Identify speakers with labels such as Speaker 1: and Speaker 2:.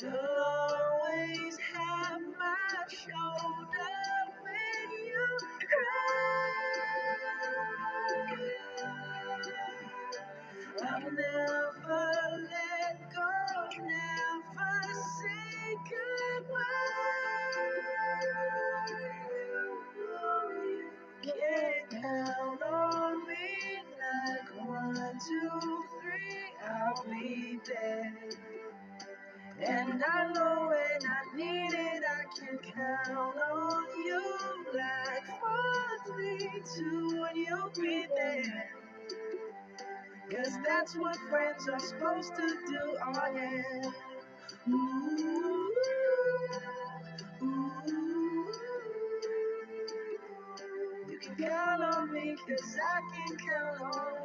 Speaker 1: You'll always have my shoulder when you cry. I'll never let go, never say goodbye. You can't count on me like 1, 2, 3, I'll be there. And I know when I need it, I can count on you like 4, 3, 2, and you'll be there. 'Cause that's what friends are supposed to do, oh yeah. Ooh, ooh. You can count on me, 'cause I can count on